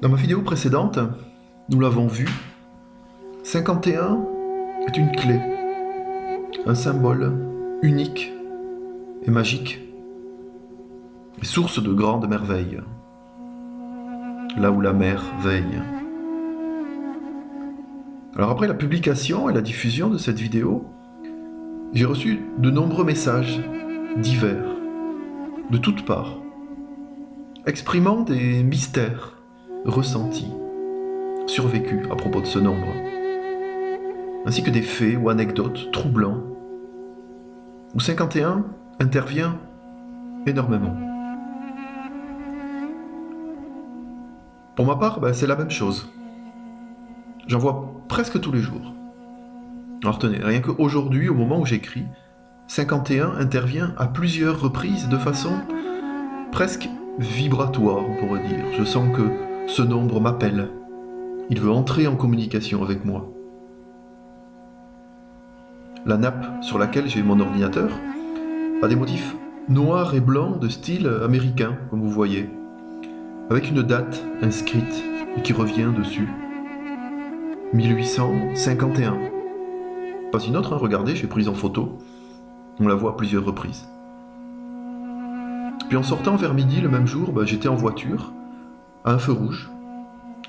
Dans ma vidéo précédente, nous l'avons vu, 51 est une clé, un symbole unique et magique, et source de grandes merveilles, là où la mer veille. Alors après la publication et la diffusion de cette vidéo, j'ai reçu de nombreux messages divers, de toutes parts, exprimant des mystères ressentis, survécus à propos de ce nombre, ainsi que des faits ou anecdotes troublants, où 51 intervient énormément. Pour ma part, c'est la même chose. J'en vois presque tous les jours. Alors tenez, rien qu'aujourd'hui, au moment où j'écris, 51 intervient à plusieurs reprises de façon presque vibratoire, on pourrait dire. Je sens que ce nombre m'appelle. Il veut entrer en communication avec moi. La nappe sur laquelle j'ai mon ordinateur a des motifs noirs et blancs de style américain, comme vous voyez, avec une date inscrite et qui revient dessus. 1851. Pas une autre, regardez, j'ai prise en photo. On la voit à plusieurs reprises. Puis en sortant vers midi le même jour, j'étais en voiture, à un feu rouge.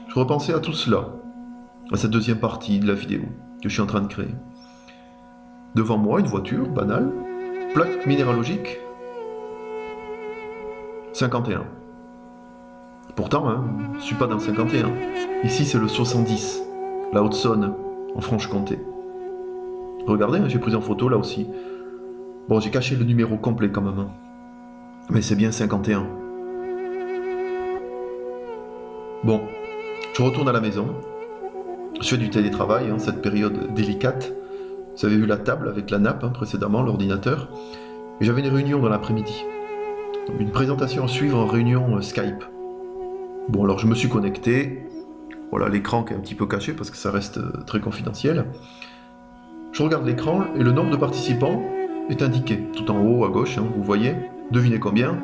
Je repensais à tout cela, à cette deuxième partie de la vidéo que je suis en train de créer. Devant moi, une voiture, banale, plaque minéralogique, 51. Pourtant, je ne suis pas dans le 51. Ici, c'est le 70, la Haute-Saône, en Franche-Comté. Regardez, j'ai pris en photo là aussi. Bon, j'ai caché le numéro complet quand même. Mais c'est bien 51. Bon, je retourne à la maison. Je fais du télétravail, cette période délicate. Vous avez vu la table avec la nappe précédemment, l'ordinateur. Et j'avais une réunion dans l'après-midi. Une présentation à suivre en réunion Skype. Bon, alors je me suis connecté. Voilà, l'écran qui est un petit peu caché parce que ça reste très confidentiel. Je regarde l'écran et le nombre de participants est indiqué. Tout en haut, à gauche, vous voyez. Devinez combien?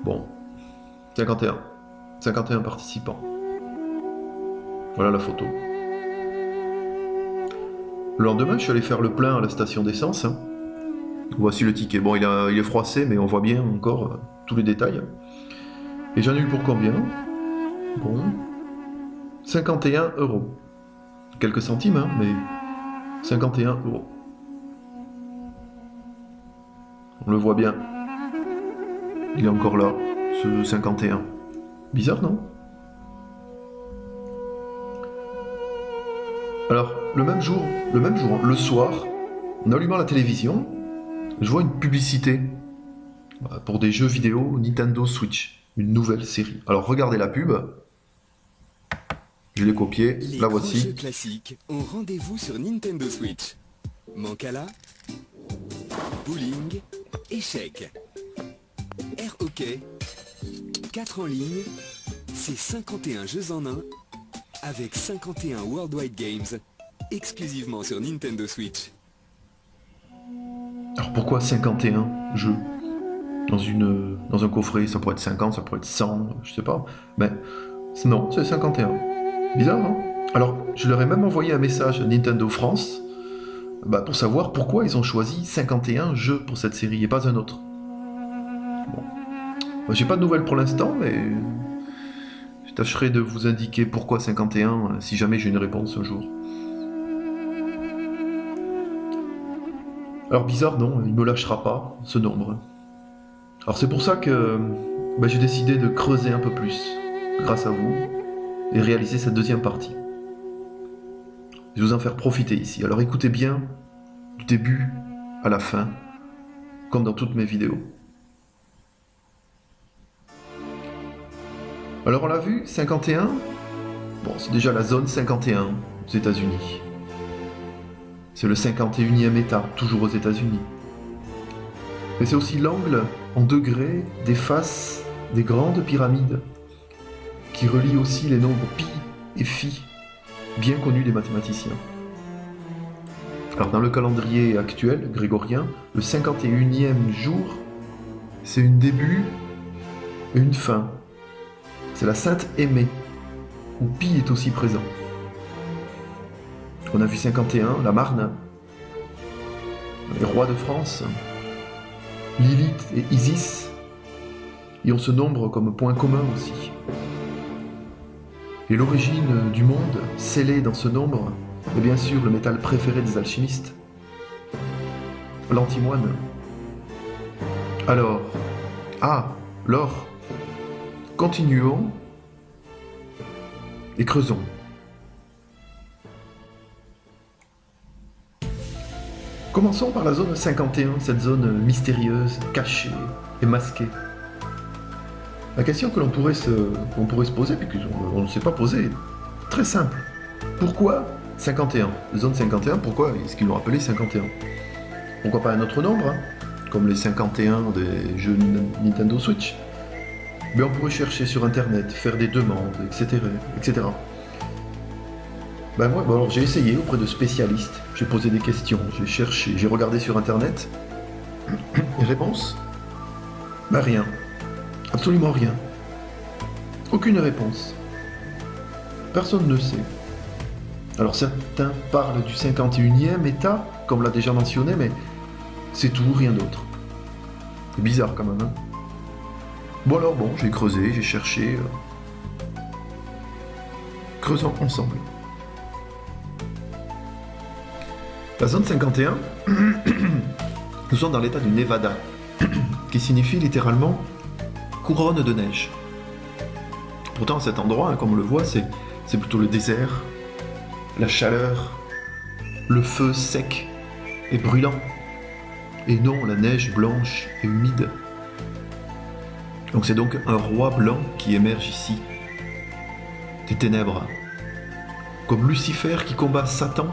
Bon, 51. 51 participants. Voilà la photo. Le lendemain, je suis allé faire le plein à la station d'essence. Voici le ticket. Bon, il est froissé, mais on voit bien encore tous les détails. Et j'en ai eu pour combien? Bon, 51 €. Quelques centimes, mais 51 €. On le voit bien. Il est encore là, ce 51. Bizarre, non? Alors, le même jour, le soir, en allumant la télévision, je vois une publicité pour des jeux vidéo Nintendo Switch, une nouvelle série. Alors, regardez la pub. Je l'ai copiée, la voici. Les grands jeux classiques ont rendez-vous sur Nintendo Switch. Mancala, bowling, échecs, air hockey, 4 en ligne, c'est 51 jeux en un avec 51 Worldwide Games exclusivement sur Nintendo Switch. Alors pourquoi 51 jeux dans un coffret? Ça pourrait être 50, ça pourrait être 100, je sais pas. Mais non, c'est 51. Bizarre, hein? Alors, je leur ai même envoyé un message à Nintendo France pour savoir pourquoi ils ont choisi 51 jeux pour cette série et pas un autre. Bon. J'ai pas de nouvelles pour l'instant, mais je tâcherai de vous indiquer pourquoi 51 si jamais j'ai une réponse un jour. Alors bizarre, non, il me lâchera pas, ce nombre. Alors c'est pour ça que j'ai décidé de creuser un peu plus, grâce à vous, et réaliser cette deuxième partie. Je vais vous en faire profiter ici. Alors écoutez bien, du début à la fin, comme dans toutes mes vidéos. Alors on l'a vu, 51, c'est déjà la zone 51 aux États-Unis. C'est le 51e État, toujours aux États-Unis. Mais c'est aussi l'angle en degrés des faces des grandes pyramides, qui relient aussi les nombres pi et phi, bien connus des mathématiciens. Alors dans le calendrier actuel, grégorien, le 51e jour, c'est une début une fin. C'est la Sainte Aimée, où Pi est aussi présent. On a vu 51, la Marne, les rois de France, Lilith et Isis, y ont ce nombre comme point commun aussi. Et l'origine du monde, scellée dans ce nombre, est bien sûr le métal préféré des alchimistes, l'antimoine. Alors, l'or. Continuons et creusons. Commençons par la zone 51, cette zone mystérieuse, cachée et masquée. La question que l'on pourrait se poser, puis qu'on ne s'est pas posée, est très simple. Pourquoi 51 ? Zone 51, pourquoi est-ce qu'ils l'ont appelé 51 ? Pourquoi pas un autre nombre, comme les 51 des jeux Nintendo Switch ? Mais on pourrait chercher sur internet, faire des demandes, etc. Alors j'ai essayé auprès de spécialistes, j'ai posé des questions, j'ai cherché, j'ai regardé sur internet. Et réponse ? Rien. Absolument rien. Aucune réponse. Personne ne sait. Alors certains parlent du 51e état, comme l'a déjà mentionné, mais c'est tout, rien d'autre. C'est bizarre quand même, hein ? Bon, j'ai creusé, j'ai cherché. Creusons ensemble. La zone 51, nous sommes dans l'état du Nevada, qui signifie littéralement couronne de neige. Pourtant, cet endroit, comme on le voit, c'est plutôt le désert, la chaleur, le feu sec et brûlant, et non la neige blanche et humide. Donc c'est donc un roi blanc qui émerge ici, des ténèbres, comme Lucifer qui combat Satan,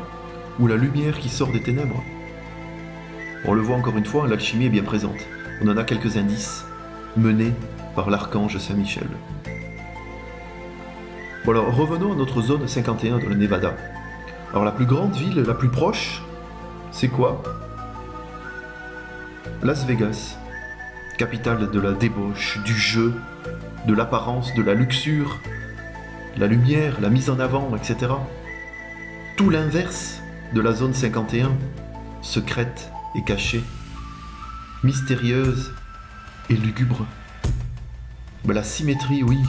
ou la lumière qui sort des ténèbres. On le voit encore une fois, l'alchimie est bien présente. On en a quelques indices, menés par l'archange Saint-Michel. Bon alors, revenons à notre zone 51 dans le Nevada. Alors la plus grande ville, la plus proche, c'est quoi ? Las Vegas, capitale de la débauche, du jeu, de l'apparence, de la luxure, la lumière, la mise en avant, etc. Tout l'inverse de la zone 51, secrète et cachée, mystérieuse et lugubre. La symétrie, oui.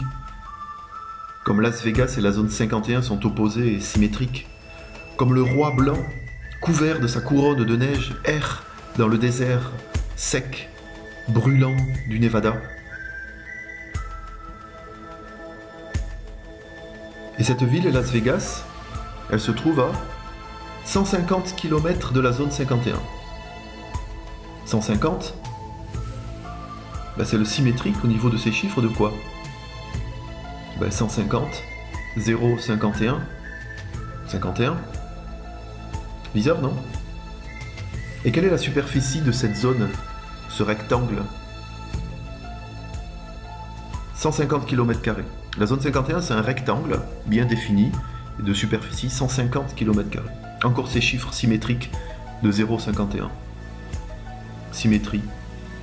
Comme Las Vegas et la zone 51 sont opposées et symétriques. Comme le roi blanc, couvert de sa couronne de neige, erre dans le désert sec, brûlant du Nevada. Et cette ville, Las Vegas, elle se trouve à 150 km de la zone 51. 150, c'est le symétrique au niveau de ces chiffres de quoi ? 150, 0, 51, 51. Bizarre, non ? Et quelle est la superficie de cette zone, ce rectangle ? 150 km². La zone 51, c'est un rectangle bien défini, de superficie 150 km². Encore ces chiffres symétriques de 0,51. Symétrie.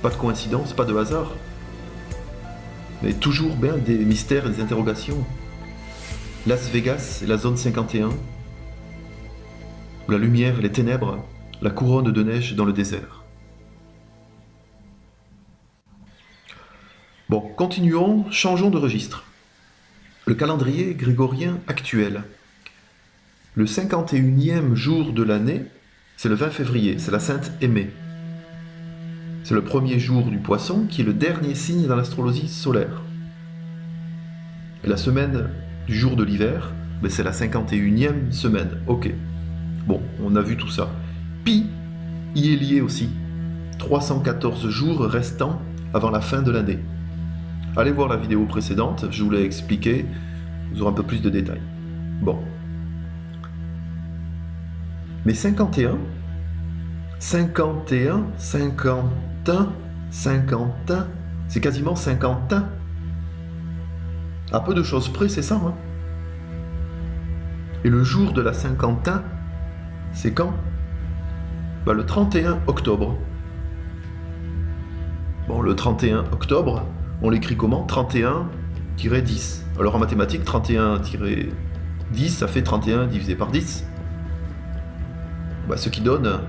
Pas de coïncidence, pas de hasard. Mais toujours bien des mystères et des interrogations. Las Vegas et la zone 51. La lumière, les ténèbres, la couronne de neige dans le désert. Bon, continuons, changeons de registre. Le calendrier grégorien actuel. Le 51e jour de l'année, c'est le 20 février, c'est la Sainte Aimée. C'est le premier jour du Poisson, qui est le dernier signe dans l'astrologie solaire. Et la semaine du jour de l'hiver, c'est la 51e semaine. Ok. Bon, on a vu tout ça. Pi y est lié aussi. 314 jours restants avant la fin de l'année. Allez voir la vidéo précédente, je vous l'ai expliqué, vous aurez un peu plus de détails. Bon. Mais 51, 51, 51, 51, c'est quasiment 50 ans. À peu de choses près, c'est ça, hein. Et le jour de la Saint-Quentin, c'est quand ? Le 31 octobre. Bon, le 31 octobre, on l'écrit comment? 31-10. Alors en mathématiques, 31-10, ça fait 31 divisé par 10. Bah, ce qui donne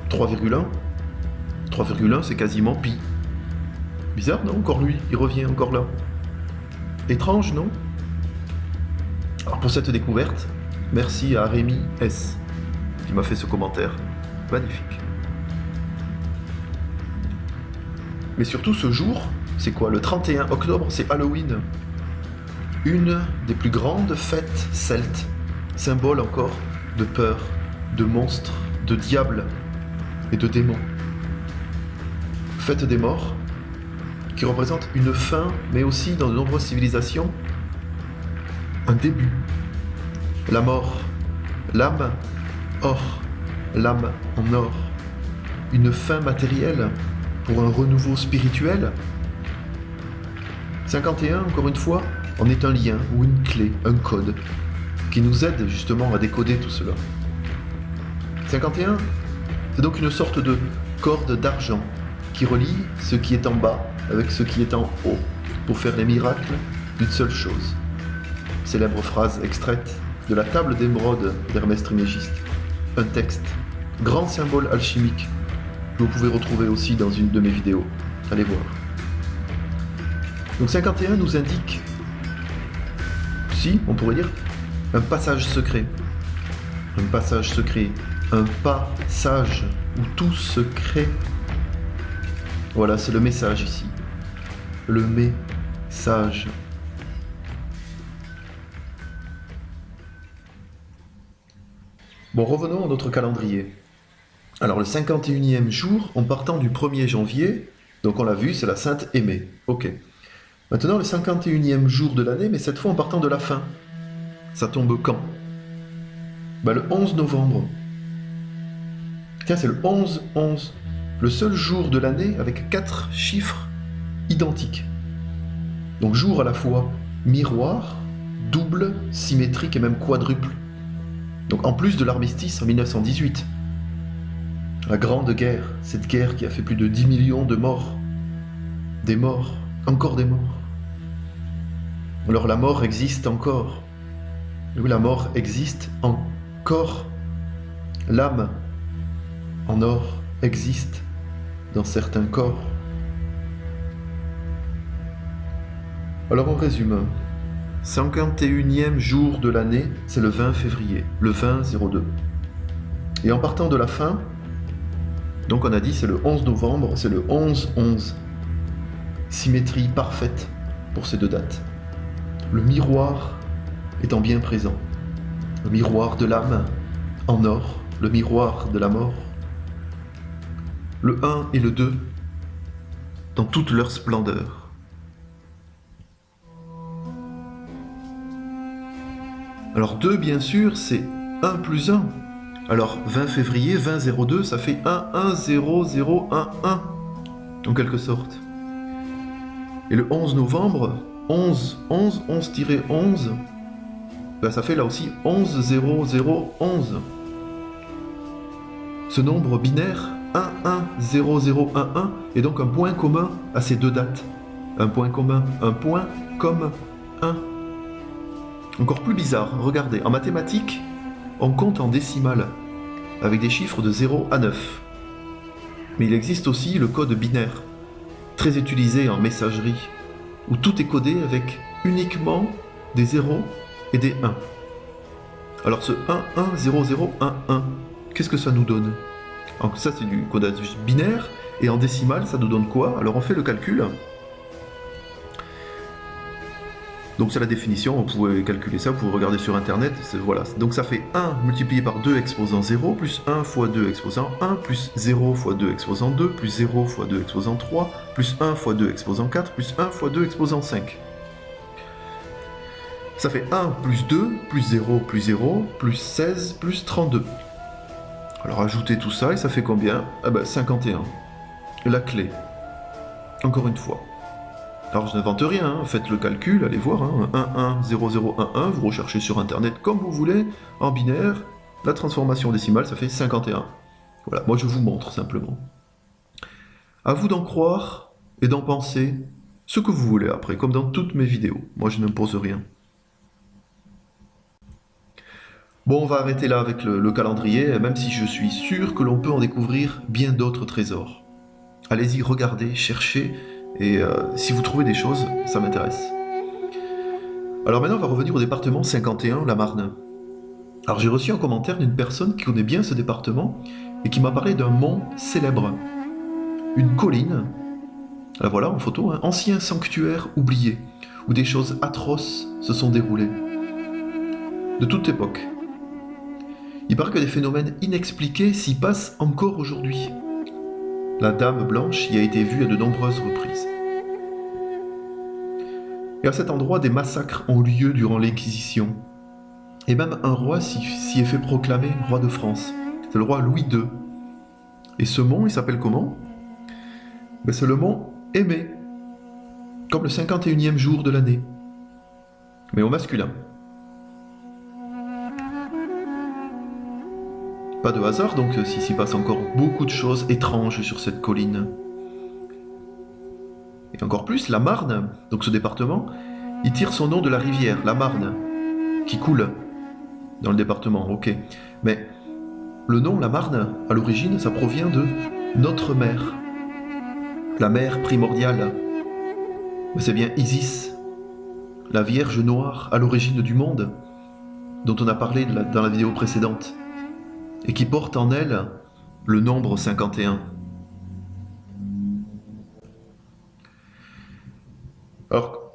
3,1. 3,1, c'est quasiment pi. Bizarre, non? Encore lui, il revient encore là. Étrange, non? Alors pour cette découverte, merci à Rémi S, qui m'a fait ce commentaire. Magnifique. Mais surtout ce jour, c'est quoi? Le 31 octobre, c'est Halloween. Une des plus grandes fêtes celtes. Symbole encore de peur, de monstres, de diables et de démons. Fête des morts, qui représente une fin, mais aussi dans de nombreuses civilisations, un début. La mort, l'âme, or, l'âme en or. Une fin matérielle pour un renouveau spirituel. 51, encore une fois, en est un lien ou une clé, un code, qui nous aide justement à décoder tout cela. 51, c'est donc une sorte de corde d'argent qui relie ce qui est en bas avec ce qui est en haut, pour faire les miracles d'une seule chose. Célèbre phrase extraite de la table d'émeraude d'Hermès Trismégiste. Un texte, grand symbole alchimique, que vous pouvez retrouver aussi dans une de mes vidéos. Allez voir. Donc 51 nous indique, si, on pourrait dire, un passage secret. Un passage secret. Un passage où tout se crée. Voilà, c'est le message ici. Le message. Bon, revenons à notre calendrier. Alors, le 51e jour, en partant du 1er janvier, donc on l'a vu, c'est la Sainte Aimée. Ok. Maintenant, le 51e jour de l'année, mais cette fois en partant de la fin. Ça tombe quand? Le 11 novembre. Tiens, c'est le 11-11. Le seul jour de l'année avec 4 chiffres identiques. Donc jour à la fois miroir, double, symétrique et même quadruple. Donc en plus de l'armistice en 1918. La Grande Guerre, cette guerre qui a fait plus de 10 millions de morts. Des morts, encore des morts. Alors la mort existe encore. Oui, la mort existe encore. L'âme en or existe dans certains corps. Alors on résume. 51e jour de l'année, c'est le 20 février, le 20-02. Et en partant de la fin, donc on a dit c'est le 11 novembre, c'est le 11-11. Symétrie parfaite pour ces deux dates. Le miroir étant bien présent. Le miroir de l'âme en or, le miroir de la mort. Le 1 et le 2 dans toute leur splendeur. Alors 2, bien sûr, c'est 1 plus 1. Alors 20 février, 20-02, ça fait 1-1-0-0-1-1, en quelque sorte. Et le 11 novembre, 11-11, 11-11, ça fait là aussi 11-0-0-11. Ce nombre binaire, 1-1-0-0-1-1, est donc un point commun à ces deux dates. Un point commun, un point comme 1. Encore plus bizarre, regardez, en mathématiques, on compte en décimales, avec des chiffres de 0 à 9. Mais il existe aussi le code binaire, très utilisé en messagerie, où tout est codé avec uniquement des 0 et des 1. Alors ce 1-1-0-0-1-1, qu'est-ce que ça nous donne? Alors ça c'est du codage binaire, et en décimale ça nous donne quoi? Alors on fait le calcul. Donc c'est la définition, vous pouvez calculer ça, vous pouvez regarder sur internet, voilà. Donc ça fait 1 multiplié par 2 exposant 0, plus 1 fois 2 exposant 1, plus 0 fois 2 exposant 2, plus 0 fois 2 exposant 3, plus 1 fois 2 exposant 4, plus 1 fois 2 exposant 5. Ça fait 1 plus 2, plus 0, plus 0, plus 16, plus 32. Alors ajoutez tout ça et ça fait combien? 51. La clé. Encore une fois. Alors je n'invente rien, hein. Faites le calcul, allez voir, hein. 110011, vous recherchez sur internet comme vous voulez, en binaire, la transformation décimale ça fait 51. Voilà, moi je vous montre simplement. À vous d'en croire et d'en penser ce que vous voulez après, comme dans toutes mes vidéos. Moi, je n'impose rien. Bon, on va arrêter là avec le calendrier, même si je suis sûr que l'on peut en découvrir bien d'autres trésors. Allez-y, regardez, cherchez, et si vous trouvez des choses, ça m'intéresse. Alors maintenant, on va revenir au département 51, la Marne. Alors j'ai reçu un commentaire d'une personne qui connaît bien ce département et qui m'a parlé d'un mont célèbre, une colline, la voilà en photo, un ancien sanctuaire oublié, où des choses atroces se sont déroulées, de toute époque. Il paraît que des phénomènes inexpliqués s'y passent encore aujourd'hui. La Dame Blanche y a été vue à de nombreuses reprises. Et à cet endroit, des massacres ont eu lieu durant l'Inquisition. Et même un roi s'y est fait proclamer roi de France. C'est le roi Louis II. Et ce mont, il s'appelle comment ? C'est le mont Aimé, comme le 51e jour de l'année, mais au masculin. Pas de hasard donc s'il s'y passe encore beaucoup de choses étranges sur cette colline. Et encore plus, la Marne, donc ce département, il tire son nom de la rivière, la Marne, qui coule dans le département, ok. Mais le nom, la Marne, à l'origine, ça provient de notre mère, la mère primordiale. C'est bien Isis, la Vierge Noire à l'origine du monde, dont on a parlé dans la vidéo précédente, et qui porte en elle le nombre 51. Alors,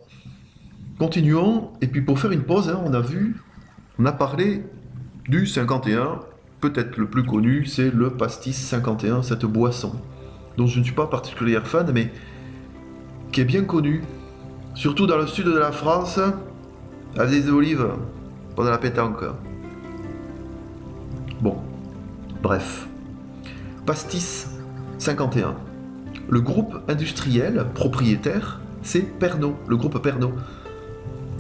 continuons, et puis pour faire une pause, on a parlé du 51, peut-être le plus connu, c'est le pastis 51, cette boisson, dont je ne suis pas particulièrement fan, mais qui est bien connue, surtout dans le sud de la France, avec des olives, pas de la pétanque. Bon, bref. Pastis 51. Le groupe industriel propriétaire, c'est Pernod, le groupe Pernod,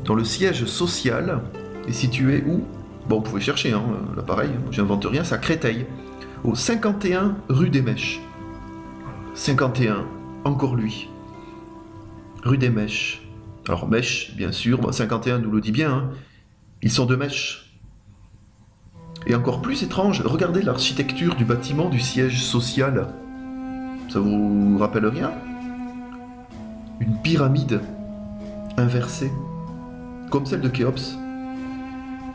dont le siège social est situé où ? Bon, vous pouvez chercher, là pareil, j'invente rien, c'est à Créteil, au 51 rue des Mèches. 51, encore lui. Rue des Mèches. Alors Mèches, bien sûr, 51 nous le dit bien, ils sont de Mèches. Et encore plus étrange, regardez l'architecture du bâtiment du siège social. Ça vous rappelle rien ? Une pyramide inversée, comme celle de Khéops,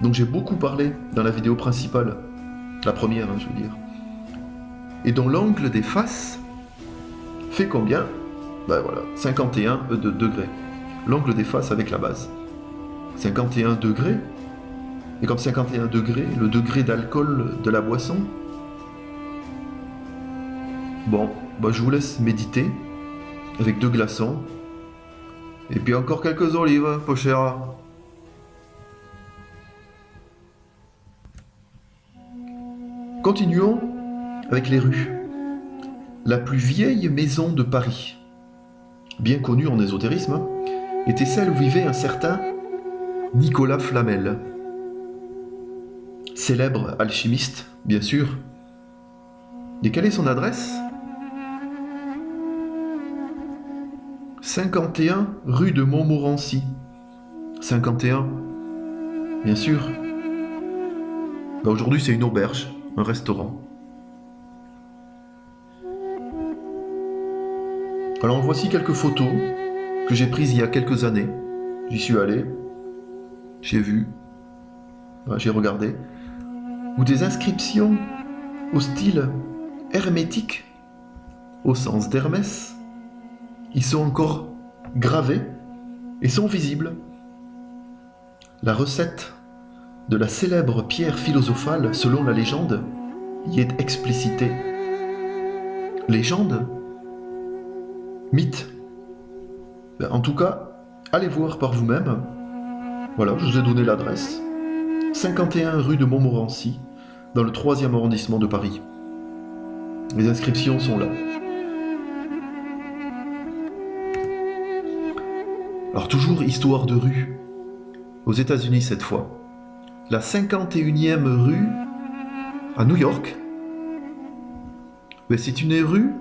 dont j'ai beaucoup parlé dans la vidéo principale, la première, je veux dire, et dont l'angle des faces fait combien ? 51 degrés. L'angle des faces avec la base. 51 degrés. Et comme 51 degrés, le degré d'alcool de la boisson. Bon, je vous laisse méditer avec 2 glaçons. Et puis encore quelques olives, peu cher. Continuons avec les rues. La plus vieille maison de Paris, bien connue en ésotérisme, était celle où vivait un certain Nicolas Flamel. Célèbre alchimiste, bien sûr. Et quelle est son adresse ? 51 rue de Montmorency. 51, bien sûr. Aujourd'hui, c'est une auberge, un restaurant. Alors voici quelques photos que j'ai prises il y a quelques années. J'y suis allé, j'ai vu, j'ai regardé, ou des inscriptions au style hermétique, au sens d'Hermès. Ils sont encore gravés et sont visibles. La recette de la célèbre pierre philosophale, selon la légende, y est explicitée. Légende ? Mythe ? En tout cas, allez voir par vous-même. Voilà, je vous ai donné l'adresse. 51 rue de Montmorency, dans le 3e arrondissement de Paris. Les inscriptions sont là. Alors toujours histoire de rue, aux États-Unis cette fois. La 51e rue à New York. Mais c'est une rue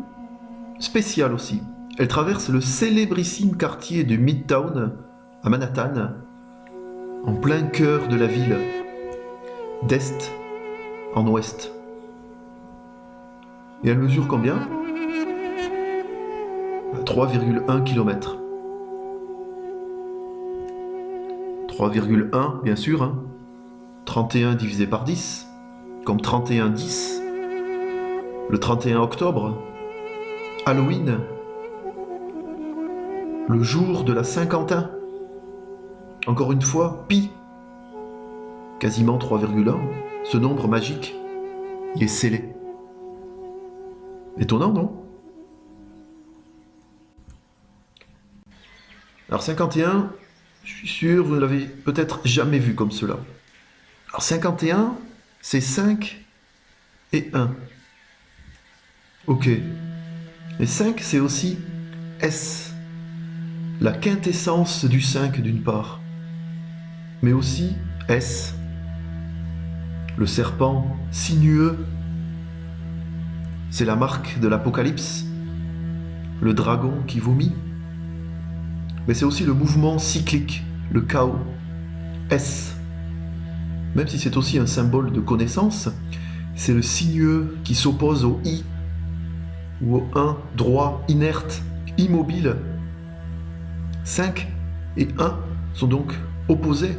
spéciale aussi. Elle traverse le célébrissime quartier de Midtown, à Manhattan, en plein cœur de la ville, d'est en ouest. Et elle mesure combien ? 3,1 km. 3,1, bien sûr, hein. 31 divisé par 10, comme 31-10. Le 31 octobre, Halloween, le jour de la Saint-Quentin. Encore une fois, pi, quasiment 3,1, ce nombre magique y est scellé. Étonnant, non ? Alors 51, je suis sûr, vous ne l'avez peut-être jamais vu comme cela. Alors 51, c'est 5 et 1. Ok. Et 5, c'est aussi S, la quintessence du 5 d'une part, mais aussi S, le serpent sinueux, c'est la marque de l'Apocalypse, le dragon qui vomit, mais c'est aussi le mouvement cyclique, le chaos, S. Même si c'est aussi un symbole de connaissance, c'est le sinueux qui s'oppose au I, ou au 1, droit, inerte, immobile. 5 et 1 sont donc opposés,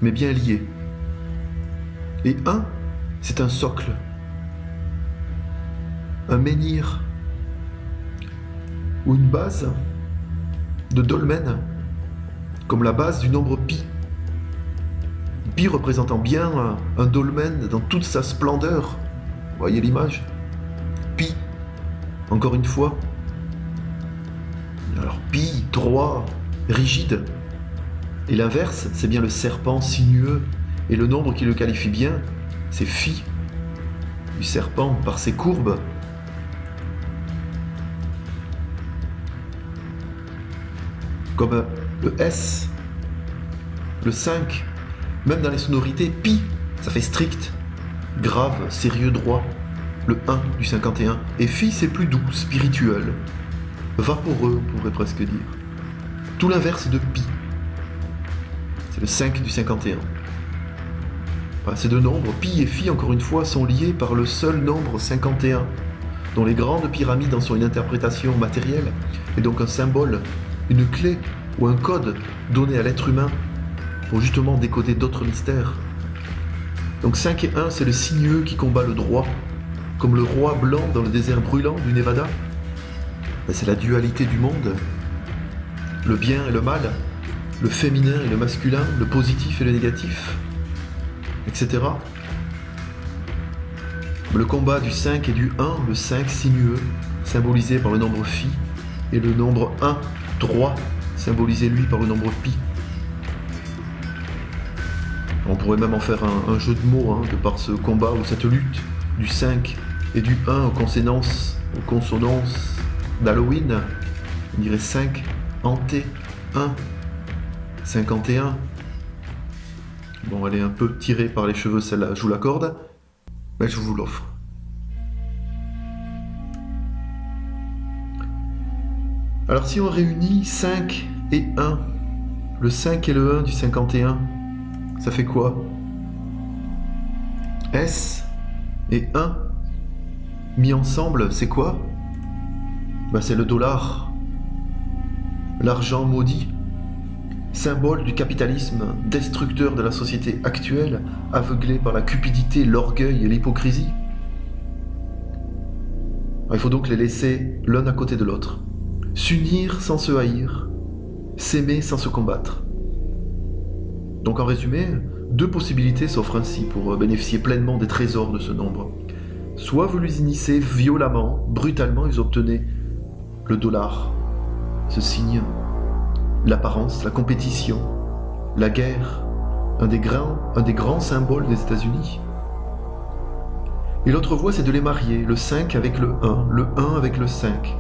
mais bien liés. Et 1, c'est un socle, un menhir, ou une base de dolmen, comme la base du nombre pi. Pi représentant bien un dolmen dans toute sa splendeur. Vous voyez l'image ? Pi, encore une fois. Alors pi, droit, rigide. Et l'inverse, c'est bien le serpent sinueux. Et le nombre qui le qualifie bien, c'est phi, du serpent par ses courbes. Comme le S, le 5, même dans les sonorités, pi, ça fait strict, grave, sérieux, droit. Le 1 du 51. Et phi, c'est plus doux, spirituel, vaporeux, on pourrait presque dire. Tout l'inverse de pi. C'est le 5 du 51. Enfin, ces deux nombres, pi et phi, encore une fois, sont liés par le seul nombre 51, dont les grandes pyramides en sont une interprétation matérielle, et donc un symbole, une clé ou un code donné à l'être humain pour justement décoder d'autres mystères. Donc 5 et 1, c'est le sinueux qui combat le droit, comme le roi blanc dans le désert brûlant du Nevada. C'est la dualité du monde, le bien et le mal, le féminin et le masculin, le positif et le négatif, etc. Le combat du 5 et du 1, le 5 sinueux, symbolisé par le nombre phi, et le nombre 1, droit, symbolisé lui par le nombre pi. On pourrait même en faire un jeu de mots, de par ce combat ou cette lutte du 5 et du 1 aux consonances d'Halloween. On dirait 5, hanté, 1, 51. Bon, elle est un peu tirée par les cheveux, celle-là, je vous l'accorde, mais je vous l'offre. Alors si on réunit 5 et 1, le 5 et le 1 du 51, ça fait quoi ? S et 1 mis ensemble, c'est quoi ? C'est le dollar, l'argent maudit, symbole du capitalisme, destructeur de la société actuelle, aveuglé par la cupidité, l'orgueil et l'hypocrisie. Il faut donc les laisser l'un à côté de l'autre, s'unir sans se haïr, s'aimer sans se combattre. Donc en résumé, deux possibilités s'offrent ainsi pour bénéficier pleinement des trésors de ce nombre. Soit vous les unissez violemment, brutalement, et vous obtenez le dollar, ce signe, l'apparence, la compétition, la guerre, un des grands symboles des États-Unis. Et l'autre voie, c'est de les marier, le 5 avec le 1 avec le 5,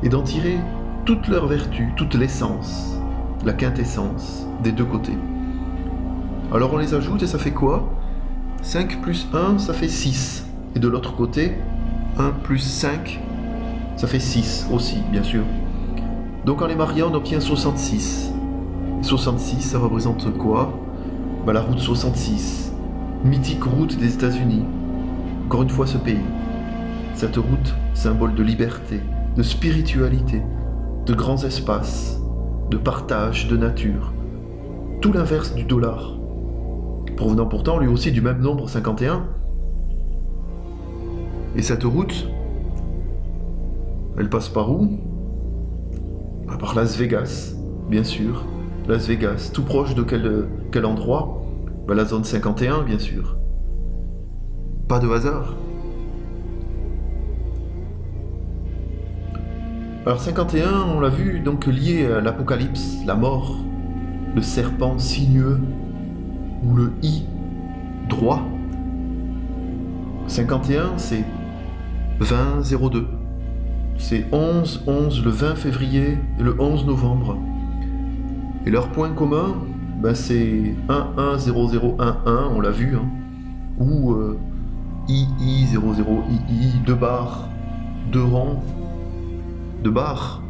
et d'en tirer toute leur vertu, toute l'essence, la quintessence des deux côtés. Alors on les ajoute et ça fait quoi ? 5 plus 1, ça fait 6. Et de l'autre côté, 1 plus 5, Ça fait 6 aussi, bien sûr. Donc en les mariant, on obtient 66. 66, ça représente quoi? La route 66. Mythique route des États-Unis. Encore une fois, ce pays. Cette route, symbole de liberté, de spiritualité, de grands espaces, de partage, de nature. Tout l'inverse du dollar. Provenant pourtant lui aussi du même nombre 51. Et cette route, elle passe par où? Par Las Vegas, bien sûr. Las Vegas, tout proche de quel endroit? La zone 51, bien sûr. Pas de hasard. Alors 51, on l'a vu, donc lié à l'apocalypse, la mort, le serpent sinueux, ou le I droit. 51, c'est 20-02. C'est 11-11, le 20 février et le 11 novembre. Et leur point commun, c'est 11-00-11-1, on l'a vu, hein. Ou II-00-II, 2 barres, 2 rangs, 2 barres.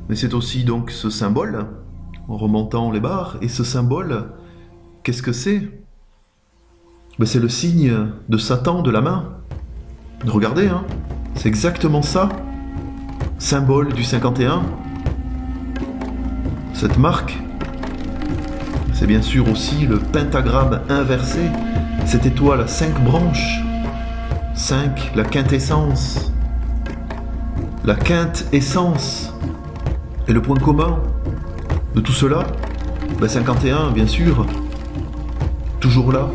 Mais c'est aussi donc ce symbole, en remontant les barres, et ce symbole, qu'est-ce que c'est? C'est le signe de Satan de la main. Regardez, hein, c'est exactement ça, symbole du 51. Cette marque, c'est bien sûr aussi le pentagramme inversé, cette étoile à 5 branches. 5, la quintessence. La quintessence. Et le point commun de tout cela, 51, bien sûr, toujours là.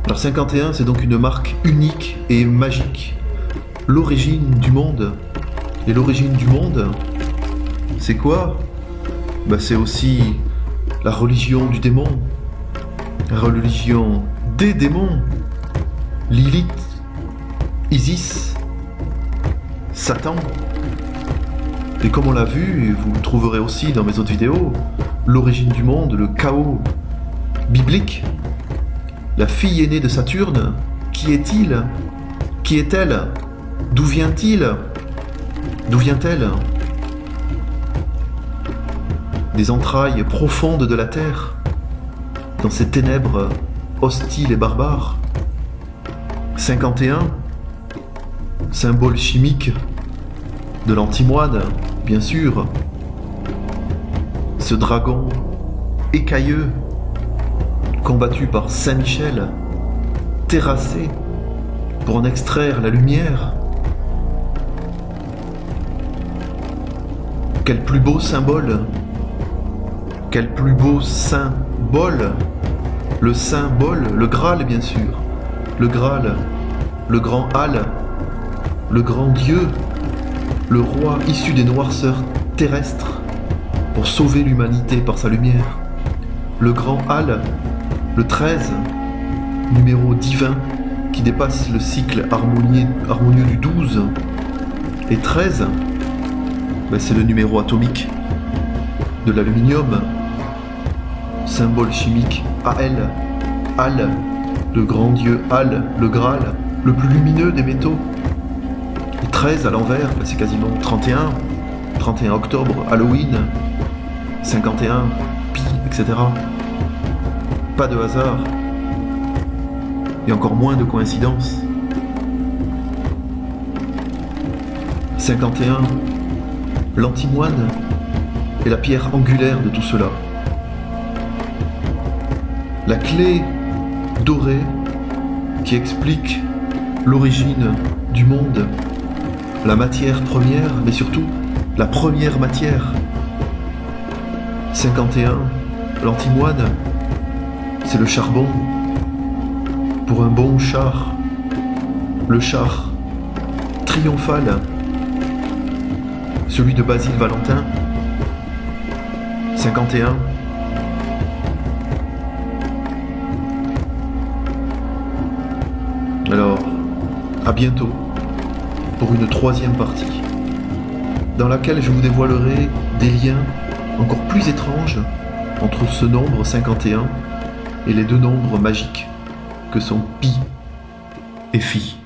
Alors 51, c'est donc une marque unique et magique. L'origine du monde. Et l'origine du monde, c'est quoi? C'est aussi la religion du démon. La religion des démons. Lilith, Isis, Satan. Et comme on l'a vu, et vous le trouverez aussi dans mes autres vidéos, l'origine du monde, le chaos biblique. La fille aînée de Saturne, qui est-il? Qui est-elle? D'où vient-il? D'où vient-elle? Des entrailles profondes de la terre, dans ces ténèbres hostiles et barbares. 51, symbole chimique de l'antimoine, bien sûr. Ce dragon écailleux, combattu par Saint-Michel, terrassé pour en extraire la lumière. Quel plus beau symbole, quel plus beau symbole, le symbole, le Graal bien sûr, le Graal, le grand Al, le grand Dieu, le roi issu des noirceurs terrestres pour sauver l'humanité par sa lumière, le grand Al, le 13, numéro divin qui dépasse le cycle harmonieux du 12, et 13, c'est le numéro atomique de l'aluminium, symbole chimique Al, Al, le grand dieu Al, le Graal, le plus lumineux des métaux. Et 13 à l'envers, c'est quasiment 31, 31 octobre, Halloween, 51, Pi, etc. Pas de hasard, et encore moins de coïncidences. 51, l'antimoine est la pierre angulaire de tout cela. La clé dorée qui explique l'origine du monde, la matière première, mais surtout la première matière. 51, l'antimoine, c'est le charbon pour un bon char, le char triomphal, celui de Basile Valentin. 51. Alors, à bientôt pour une 3e partie, dans laquelle je vous dévoilerai des liens encore plus étranges entre ce nombre 51 et les 2 nombres magiques. que sont pi et phi.